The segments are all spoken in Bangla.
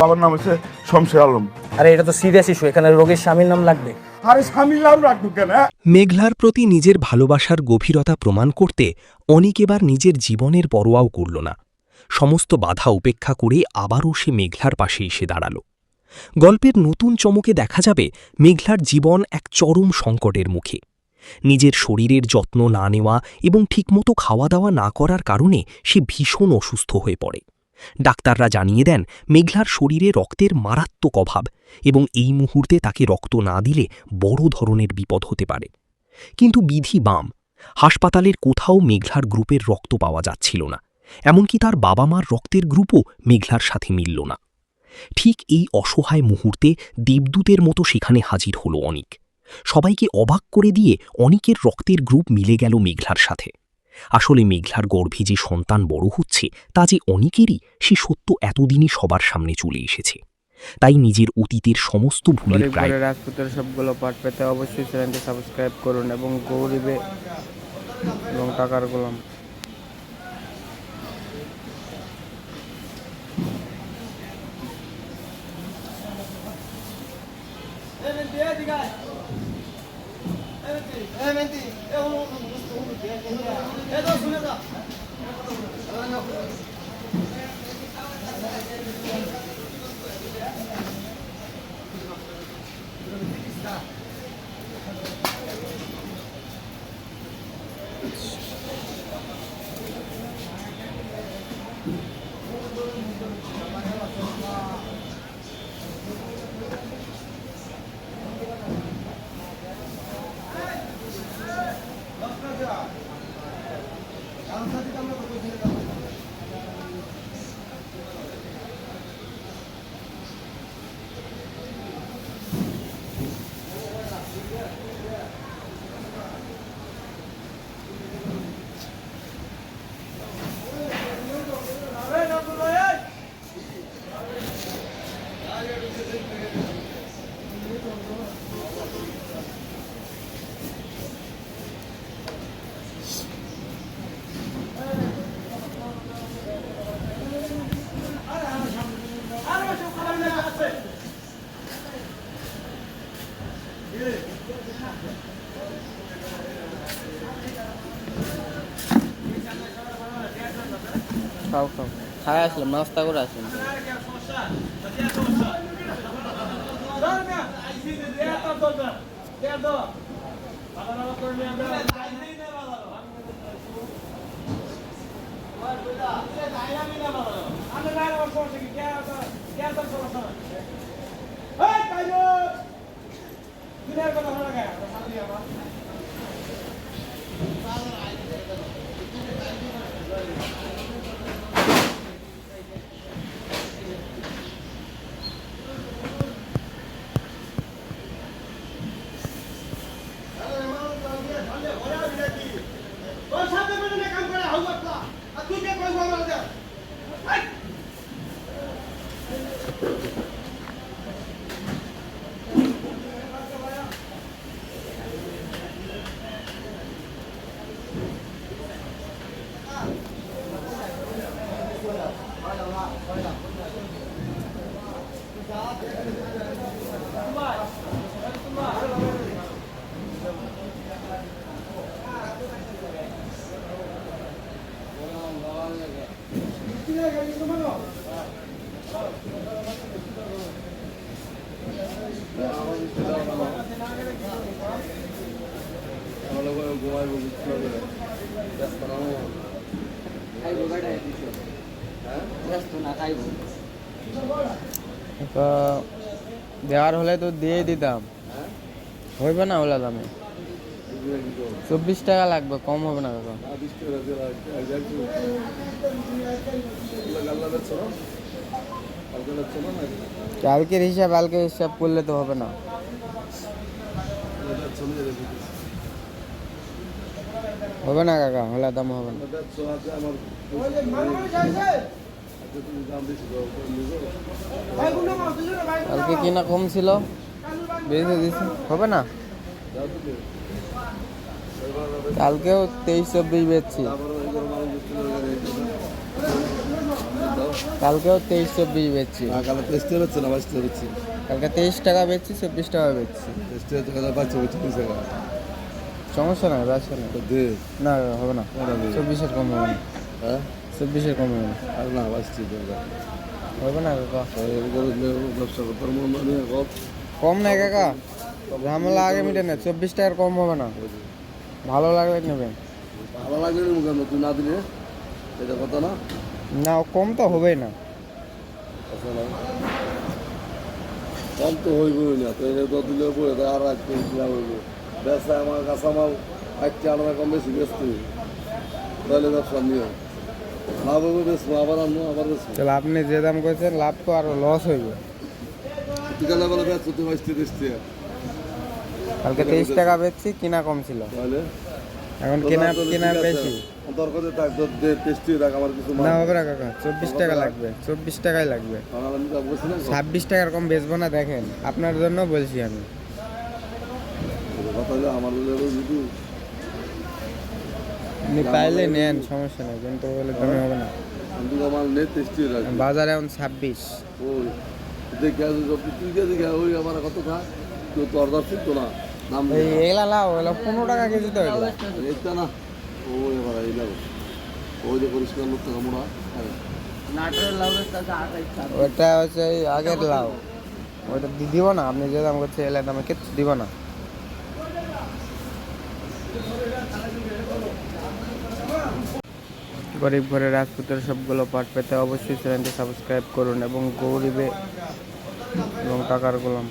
বাবার নাম হচ্ছে শমশের আলম। আরে এটা তো সিরিয়াস ইস্যু, এখানে রোগীর স্বামীর নাম লাগবে। আরে স্বামীর নাম রাখবো কেন? মেঘলার প্রতি নিজের ভালোবাসার গভীরতা প্রমাণ করতে অনিক এবার নিজের জীবনের পরোয়াও করল না। সমস্ত বাধা উপেক্ষা করে আবারও সে মেঘলার পাশে এসে দাঁড়াল। গল্পের নতুন চমকে দেখা যাবে মেঘলার জীবন এক চরম সংকটের মুখে। নিজের শরীরের যত্ন না নেওয়া এবং ঠিকমতো খাওয়া দাওয়া না করার কারণে সে ভীষণ অসুস্থ হয়ে পড়ে। ডাক্তাররা জানিয়ে দেন মেঘলার শরীরে রক্তের মারাত্মক অভাব এবং এই মুহূর্তে তাকে রক্ত না দিলে বড় ধরনের বিপদ হতে পারে। কিন্তু বিধি বাম, হাসপাতালের কোথাও মেঘলার গ্রুপের রক্ত পাওয়া যাচ্ছিল না, এমনকি তার বাবা মার রক্তের গ্রুপও মেঘলার সাথে মিলল না। ঠিক এই অসহায় মুহূর্তে দেবদূতের মতো সেখানে হাজির হল অনিক। সবাইকে অবাক করে দিয়ে অনিকের রক্তের গ্রুপ মিলে গেল মেঘলার সাথে। আসলে মেঘলার গর্ভে যে সন্তান বড় হচ্ছে তা যে অনিকেরই, সে সত্য এতদিনই সবার সামনে চলে এসেছে। তাই নিজের অতীতের সমস্ত ভুলের প্রায় রাজপুতের সবগুলো পার্ট পেতে অবশ্যই চ্যানেলটি সাবস্ক্রাইব করুন এবং গরিবে এবং টাকার গোলাম। খাও খাও, খাই আসলাম, নাস্তা করে আসলাম। দেওয়ার হলে তো দিয়ে দিতাম, হইবে না ওলা দামে। 24 টাকা লাগবে, কম হবে না কাকা। কালকের হিসাব করলে তো হবে না। হবে না কাকা, হলে দাম হবে না। কালকে কিনা কম ছিল, বেঁধে দিছি, হবে না। কালকেও 23-24 বেচছি। কালকেও 23-24 বেচছি। কালে 23 হচ্ছে না 22 হচ্ছে। কালকে 23 টাকা বেচছি, 24 টাকা বেচছি। 23 টাকা পাচ্ছে 30 টাকা। সমস্যা নাই, ব্যবসা নেই। তো দে। না হবে না, 24-এর কম হবে না। হ্যাঁ 24-এর কম হবে না। আর না 22 টাকা। হবে না কাকা, ব্যবসা করতে মন মানে কম নাই কাকা, ঝামেলা আগে মিটে না। 24 টাকার কম হবে না, ভালো লাগলে নেবেন। ভালো লাগবে না মুখে তুই না দিলে এটা কথা না। না কম তো হবেই না। কম তো হইবই না, তো এটা তো দিলে পরে আর রাখতে হইব। ব্যবসা আমার কাঁচামাল একটা আলাদা কম বেশি ব্যস্ত হইব, তাহলে ব্যবসা নিয়ে লাভ হবে, বেশবো আবার আনবো আবার বেশবো। তাহলে আপনি যে দাম করছেন লাভ তো আরো লস হইবে। বিকালে বেলা ব্যস্ত তো 22 টাকা। কালকে 23 টাকা বেচছি, কিনা কম ছিল, তাহলে এখন কিনা বেশি। দরকার থাক তোর দে টেস্টি থাক আমার কিছু না হবে না কাকা, 24 টাকা লাগবে, 24 টাকাই লাগবে। আমি তো বলছিলাম 26 টাকার কম বেচবো না, দেখেন আপনার জন্য বলছি আমি। কথা হলো আমার যদি আপনি পাইলে নেন, সমস্যা নেই, কিন্তু বলে দামে হবে না। আমি আমার নেই টেস্টি রাখি বাজারে এখন 26। ওই দেখে তুই কে দেখে ওই আমার কত থাক তুই তো অর্ডার ছিল তো না নাম এই এগুলা লাও, এগুলা 15 টাকা কেজি তো এগুলা। এটা না ওই এবার এই লাগো ওই যে পরিষ্কার লোক টাকা মোড়া ওটা হচ্ছে এই আগের লাউ, ওইটা দিব না। আপনি যে দাম করছে এলার দামে কিচ্ছু দিব না। গরিব ঘরে রাজপুতের সবগুলো পাঠ পেতে অবশ্যই চ্যানেলটি সাবস্ক্রাইব করুন এবং গরিবে এবং টাকার গোলাম।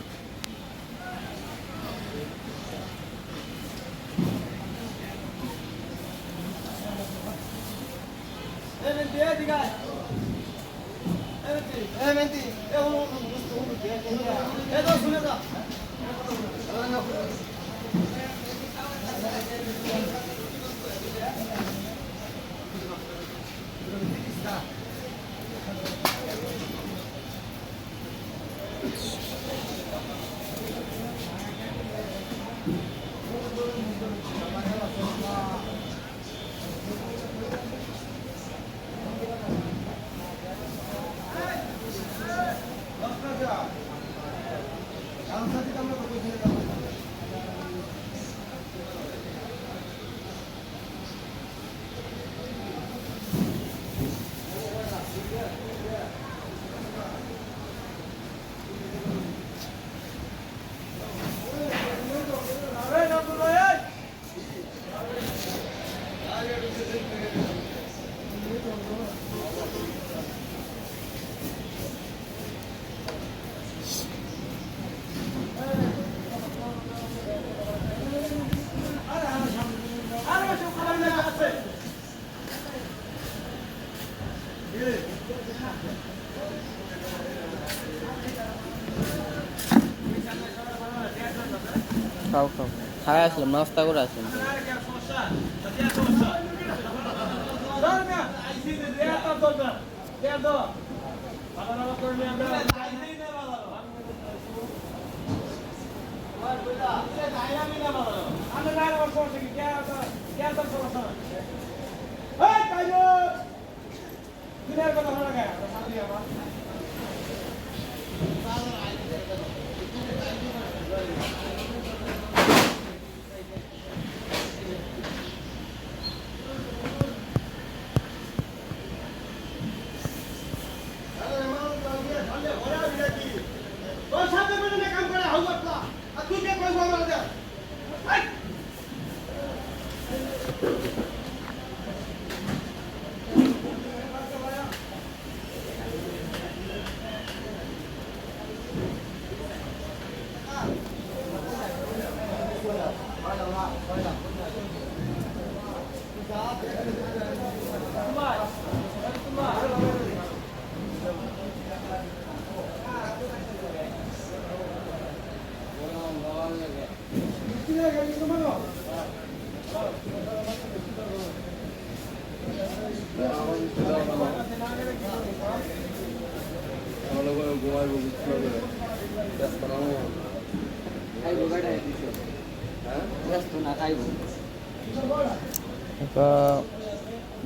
খাও খাও, খাই আসলাম, নাস্তা করে আসলাম।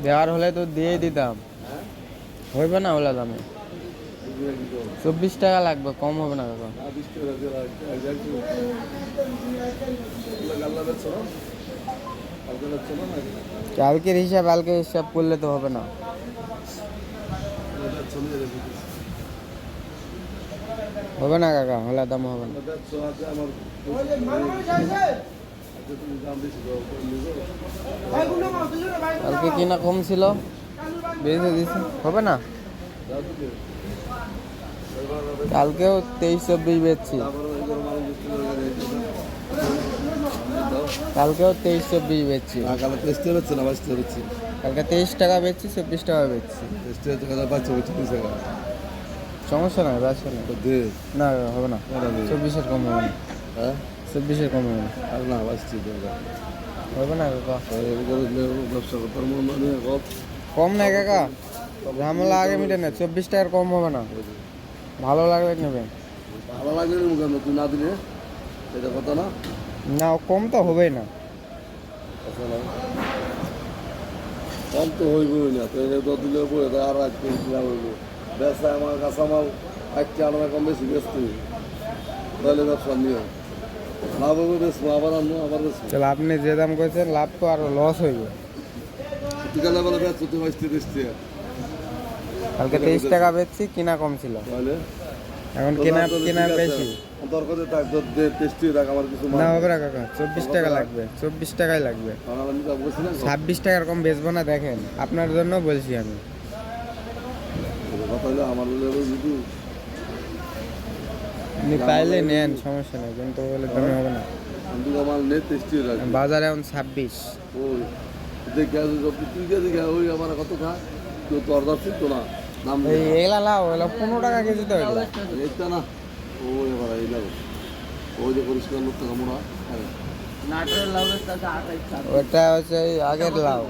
দেওয়ার হলে তো দিয়ে দিতাম, হইবে না ওলা দামে। 24 টাকা লাগবে, কম হবে না কাকা। কালকের হিসাব করলে তো হবে না। হবে না কাকা, হলা দাম হবে না। কালকে কিনা কম ছিল, বেঁধে দিছে, হবে না। কালকেও 23-24 বেচছি, কালকেও 23-24 বেচছি। কালকে টেস্টে হচ্ছে না, 22 হচ্ছে। কালকে 23 টাকা বেচছি, 24 টাকা বেচছি। টেস্টে হচ্ছে কালকে 22 টাকা। সমস্যা নাই, ব্যবসা নেই। তো দে না হবে না, 24-এর কম হবে না। হ্যাঁ 24-এর কম হবে না। আর না 22 টাকা হবে না কাকা, ব্যবসা করতে মন মানে কম নাই কাকা, ঝামেলা আগে মিটে না। 24 টাকার কম হবে না, ভালো লাগলে নেবেন। ভালো লাগে না মুখে তুই না দিলে এটা কথা না। না কম তো হবেই না। কম তো হইবই না, তো এটা তো দিলে বই আর রাখতে হইব। ব্যবসা আমার কাঁচামাল একটা আলাদা কম বেশি ব্যস্ত হইব, তাহলে ব্যবসা নিয়ে লাভ হবে, বেসবো আবার আনবো, আবার বেসবো। তাহলে আপনি যে দাম করেছেন, লাভ তো আরো লস হইবে। তুই গেলে বলে বেচছো তুই 22 কালকে 23 টাকা বেচছি, কিনা কম ছিল, তাহলে এখন কিনা বেশি। দরকার থাক দে টেস্টি থাক আমার কিছু না হবে না কাকা, 24 টাকা লাগবে, 24 টাকাই লাগবে। আমি তো বলছিলাম 26 টাকার কম বেচবো না, দেখেন আপনার জন্য বলছি আমি। কথা হলো আমার যদি আপনি পাইলে নেন, সমস্যা নেই, কিন্তু বলে দামে হবে না। আমি আমার নেই টেস্টি রাখি বাজারে এখন 26। ওই দেখে তুই কে দেখে ওই আমার কত খা কেউ তো অর্ডার ছিল তো না নাম এই এগুলা লাও, এগুলা 15 টাকা কেজি তো এগুলা। এইটা না ওই এবার এই লাগো ওই যে পরিষ্কার লোক টাকা মোড়া ওটা হচ্ছে এই আগের লাউ,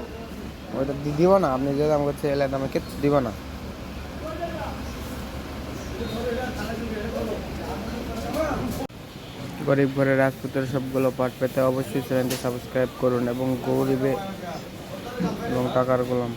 ওইটা দিব না। আপনি যে দাম করছে এলাকা দামে কিচ্ছু দিব না। গরিব ঘরে রাজপুতের সবগুলো পাঠ পেতে অবশ্যই চ্যানেলটি সাবস্ক্রাইব করুন এবং গরিবে এবং টাকার গোলাম।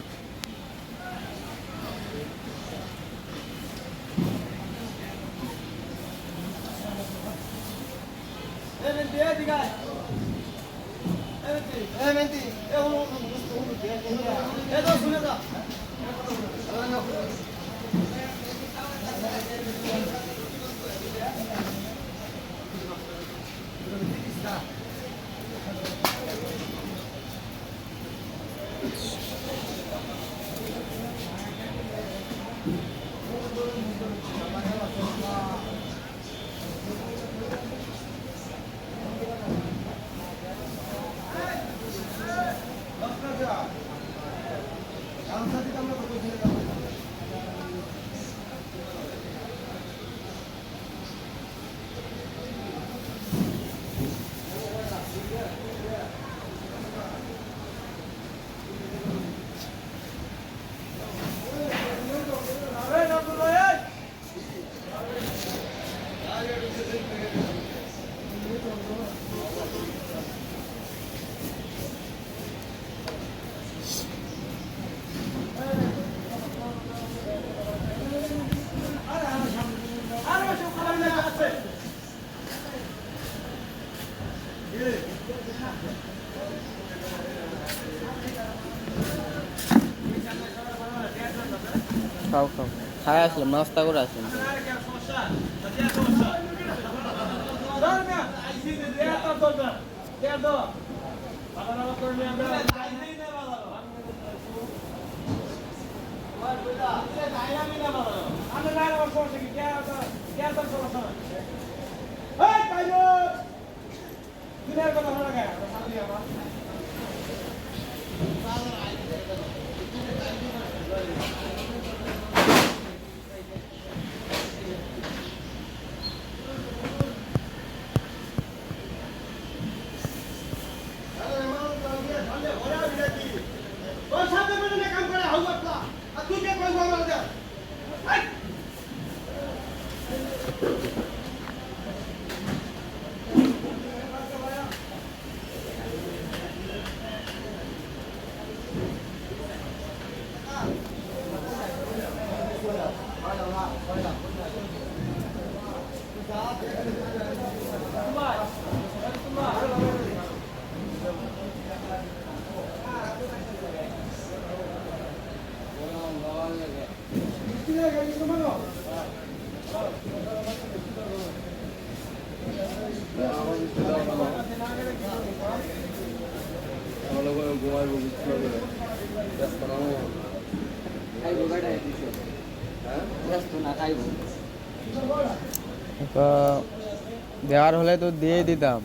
খাও খাও, খাই আসলাম, নাস্তা করে আসলাম। ঘুমাইবো বুঝতে হবে ব্যস্ত না তো দেওয়ার হলে তো দিয়ে দিতাম,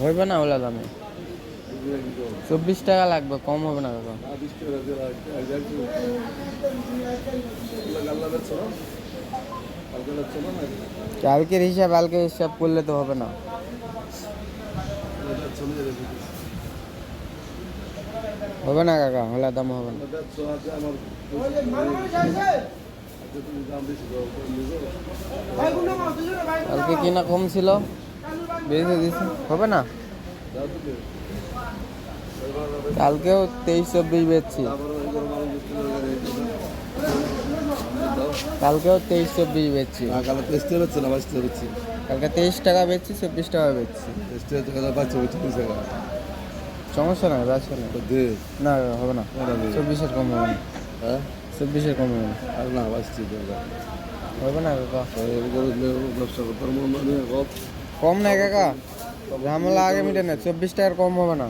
হইবে না ওলা দামে। 24 টাকা লাগবে, কম হবে না কাকা। কালকের হিসাব করলে তো হবে না। হবে না কাকা, হলে দাম হবে না। কালকে কিনা কম ছিল, বেঁচে দিছে, হবে না। কালকেও 23-24 বেচছি, কালকেও 23-24 বেচছি। কালকে 23 টাকা বেচছে না 22 টাকা বেচছি। কালকে 23 টাকা বেচছি, 24 টাকা বেচছি। 23 টাকা পাচ্ছে 25 টাকা। সমস্যা নাই, ব্যবসা নেই। দে না হবে না, 24-এর কম হবে না, হ্যাঁ 24-এর কম হবে না। আর না 22 টাকা হবে না কাকা, ব্যবসা করতে মন নিয়ে কম নাই কাকা, ঝামেলা আগে মিটে না। 24 টাকার কম হবে না,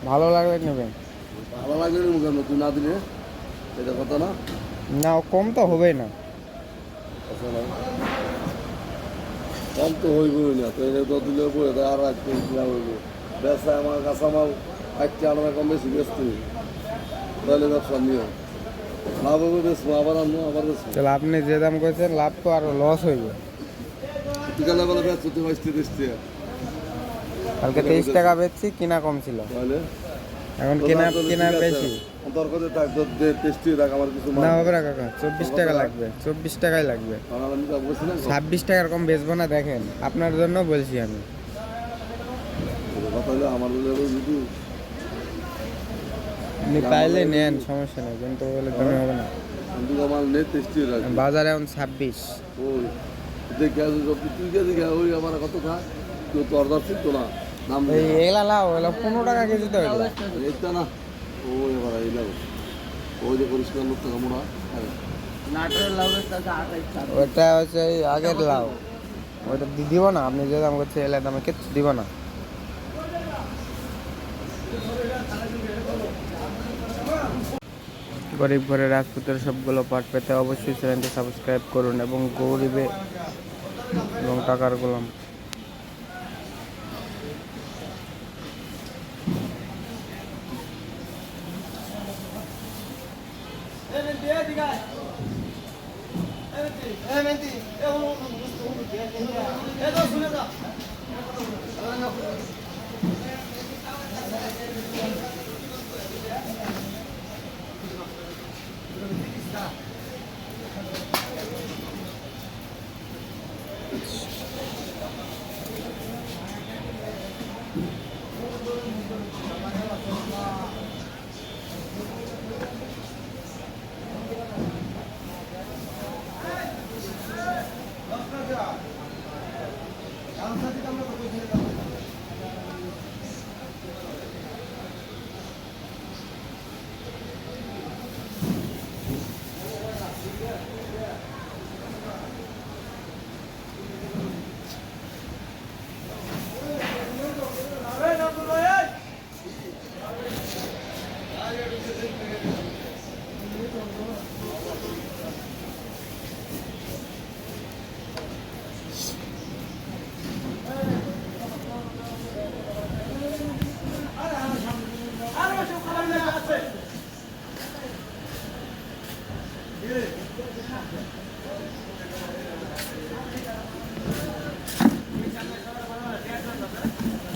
ভালো লাগলে নেবেন। ভালো লাগে না মুখে তুই না দিলে এটা কথা না। না কম তো হবেই না। কম তো হইবই না, তো এটা তো দিলে বই আর রাখতে হইব। ব্যবসা আমার কাঁচামাল একটা আলাদা কম বেশি বেচতে হইব, তাহলে ব্যবসা নিয়ে লাভ হবে, বেচবো আবার আনবো আবার বেচবো। তাহলে আপনি যে দাম করেছেন লাভ তো আরো লস হইবে। বিকালে বেলা বেচছো তুই 22 টাকা, কালকে 23 টাকা বেচছি, কিনা কম ছিল, তাহলে এখন কিনা বেশি। দরকার থাক তো দে টেস্টি রাখ, আমার কিছু না হবে না কাকা, 24 টাকা লাগবে, 24 টাকাই লাগবে। 26 টাকার কম বেচবো না, দেখেন আপনার জন্য বলছি আমি। কথা হলো আমার যদি আপনি পাইলে নেন, সমস্যা নেই, কিন্তু বলে দামে হবে না। আমার নেই টেস্টি রাখ। বাজারে এখন 26। ওই দেখে তুই কে দেখে ওই আমার কত খা তুই তো অর্ডার ছিল তো না নাম এই এগুলা লাও, এগুলা 15 টাকা কেজি তো এগুলা। এটা না ওই এবার এই লাও ওই যে পরিষ্কার লোক টাকা মোড়া ওটা হচ্ছে এই আগের লাউ, ওইটা দিব না। আপনি যে দাম করছে এলাকা দামে কিচ্ছু দিব না। গরিব ঘরে রাজপুতের সবগুলো পাঠ পেতে অবশ্যই চ্যানেলটি সাবস্ক্রাইব করুন এবং গরিবে এবং টাকার গোলাম।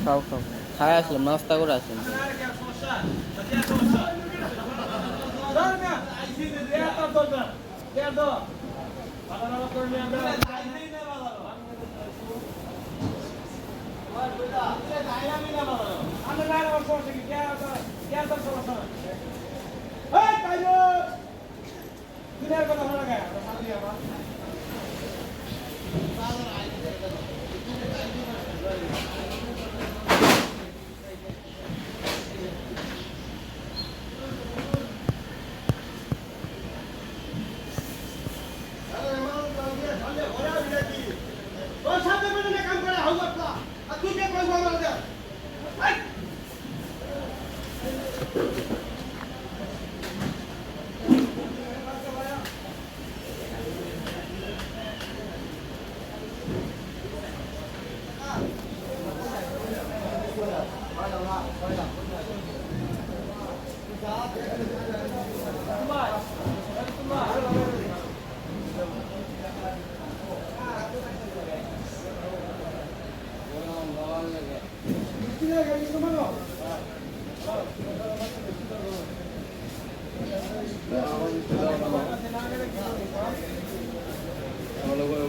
খাও খাও, খাই আসলাম, নাস্তা করে আসলাম।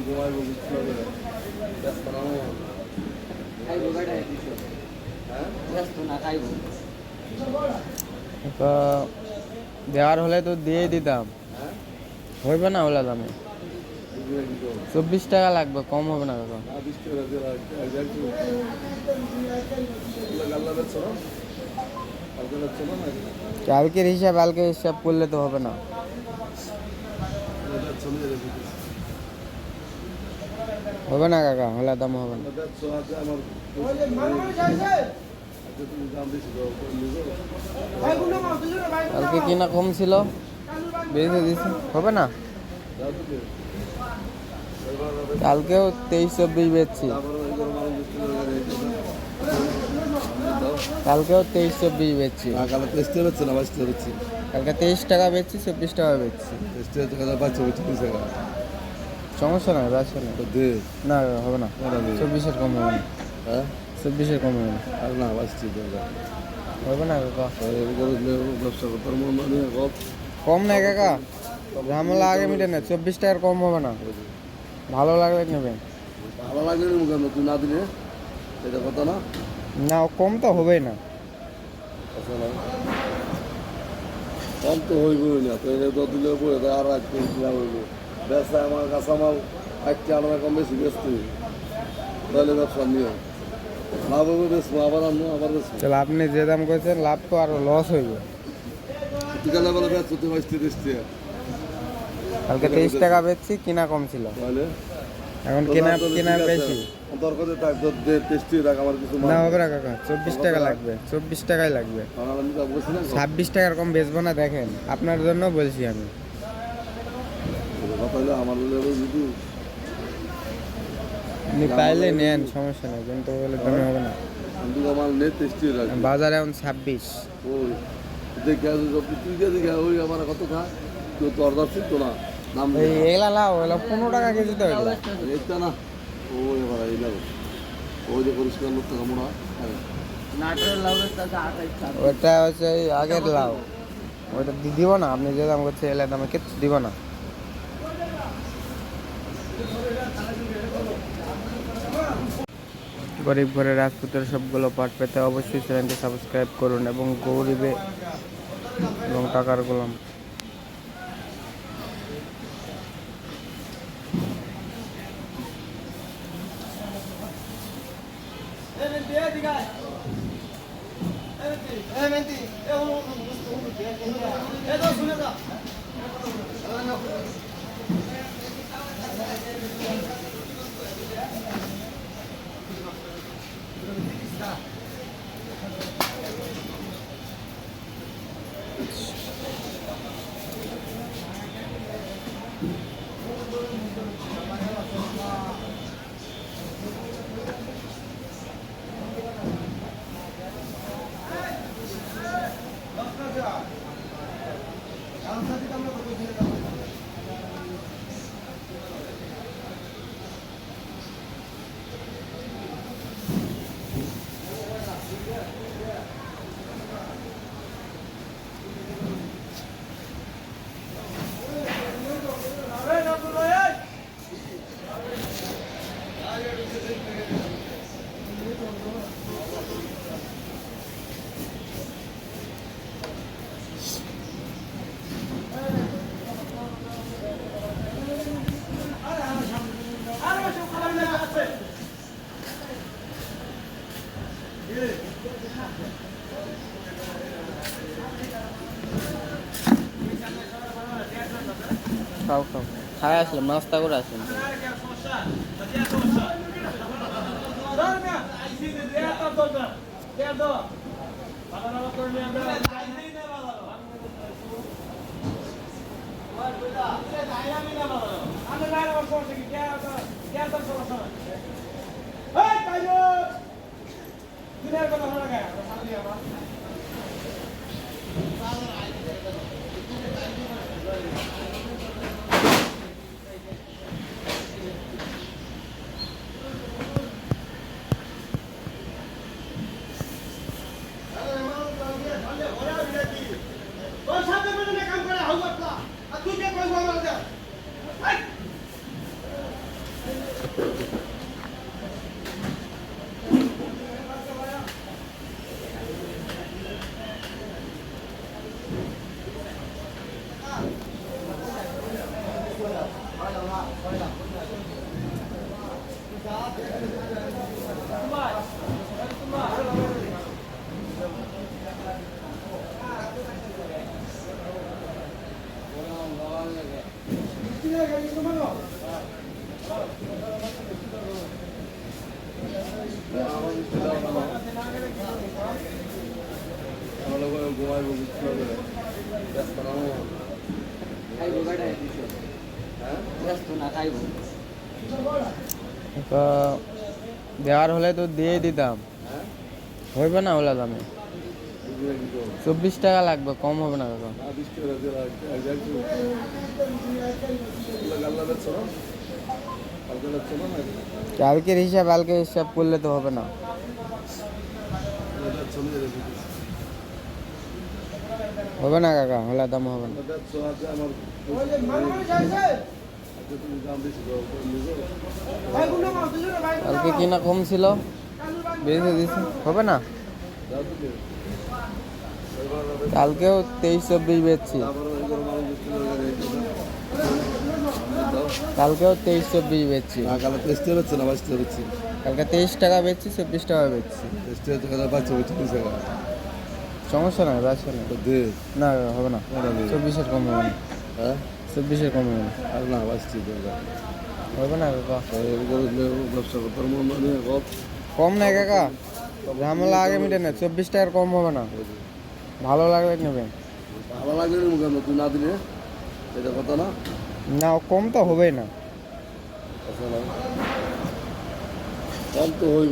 ঘুমাইবো বুঝতে হবে ব্যস্ত না তো দেওয়ার হলে তো দিয়ে দিতাম, হইবে না ওলা দামে। 24 টাকা লাগবে, কম হবে না কাকা। 20 টাকা দিয়ে গাল্লা বেচছো না? কালকে বেচছো না? কালকের হিসাব করলে তো হবে না। হবে না কাকা, হলে দাম হবে না। বেচছো আছে আমার তুমি দাম বেশি দাও কালকে কিনা কম ছিল, বেঁচে দিছি, হবে না। কালকেও 23-24 বেচছি, কালকেও 23-24 বেচছি। কালকে 23 টাকা বেচছো না 22 টাকা বেচছি? কালকে 23 টাকা বেচছি, 24 টাকা বেচছি। 23 টাকা পাচ্ছ 30 টাকা। সমস্যা নাই, ব্যবসা নেই। তো দে না হবে না, 24-এর কম হবে না, হ্যাঁ 24-এর কম হবে না। আর না 22 টাকা হবে না কাকা, ব্যবসা করতে মন নিয়ে গপ কম নাই কাকা, ঝামেলা আগে মিটে না। 24 টাকার কম হবে না, ভালো লাগলে নেবেন। ভালো লাগলে না কেন তুই না দিলে এটা কথা না। না কম তো হবেই না। কম তো হইবই না, তো এটা তো দিলে পরে তো আর রাখতে হইব। ব্যবসা আমার কাঁচামাল একটা আলাদা কম বেশি বেচতে হইব, তাহলে ব্যবসা নিয়ে লাভ হবে, বেচবো আবার আনবো আবার বেচবো। তাহলে আপনি যে দাম করেছেন লাভ তো আরো লস হইবে। বিকালে বেলা বেচছো তুই 22 টাকা, কালকে 23 টাকা বেচছি, কিনা কম ছিল, তাহলে এখন কিনা বেশি। দরকারে থাক তোর 23 টাকা আমার কিছু না হবে না কাকা, 24 টাকা লাগবে, 24 টাকাই লাগবে। আমি তো বলছিলাম 26 টাকার কম বেচবো না, দেখেন আপনার জন্য বলছি আমি। কথা হলো আমার যদি আপনি পাইলে নেন, সমস্যা নেই, কিন্তু বলে দামে হবে না। কিন্তু আমার নেই 23 টাকা বাজারে এখন 26। ওই দেখে তুই কে দেখে ওই আমার কত খা তুই তো অর্ডার ছিল তো না নাম এই এগুলা লাও, এগুলা 15 টাকা কেজি তো এগুলা। এটা না ওই এবার এই লাভ ওই যে পরিষ্কার লোক টাকা মনে হয় ওটা হচ্ছে এই আগের লাউ, ওইটা দিব না। আপনি যে দাম করছে এলার দামে কিচ্ছু দিব না। গরিব ঘরের রাজপুতের সবগুলো পাঠ পেতে অবশ্যই চ্যানেলটি সাবস্ক্রাইব করুন এবং গরিবে এবং টাকার গোলাম। খাও খাও খাই আসলাম, নাস্তা করে আসলাম। ঘুমাইবো বুঝতে হবে ব্যস্ত না দেওয়ার হলে তো দিয়ে দিতাম, হইবে না ওলা দামে। 24 টাকা লাগবে, কম হবে না কাকা। কালকের হিসাব করলে তো হবে না। হবে না কাকা, হলে দাম হবে না। কালকে কিনা কম ছিল, বেশি দিছি, হবে না। কালকেও 23-24 বেচছি, কালকেও 23-24 বেচছি। কালে 23 হচ্ছে না 22 হচ্ছে। কালকে 23 টাকা বেচছি, 24 টাকা বেচছি। 23 টাকা বাচ্চা হচ্ছে 20 টাকা। সমস্যা নাই, ব্যবসা নেই। দে না হবে না, 24-এর কম হবে না। হ্যাঁ 24-এর কম হবে না, আর না 22 টাকা। হবে না কাকা। ব্যবসা করতে মনে কত কম নাই কাকা, ঝামেলা আগে মিটে না। 24 টাকার কম হবে না, ভালো লাগলে নেবেন। ভালো লাগলে মুখে তুই না দিলে এটা কথা না। না কম তো হবেই না। কম তো হইব।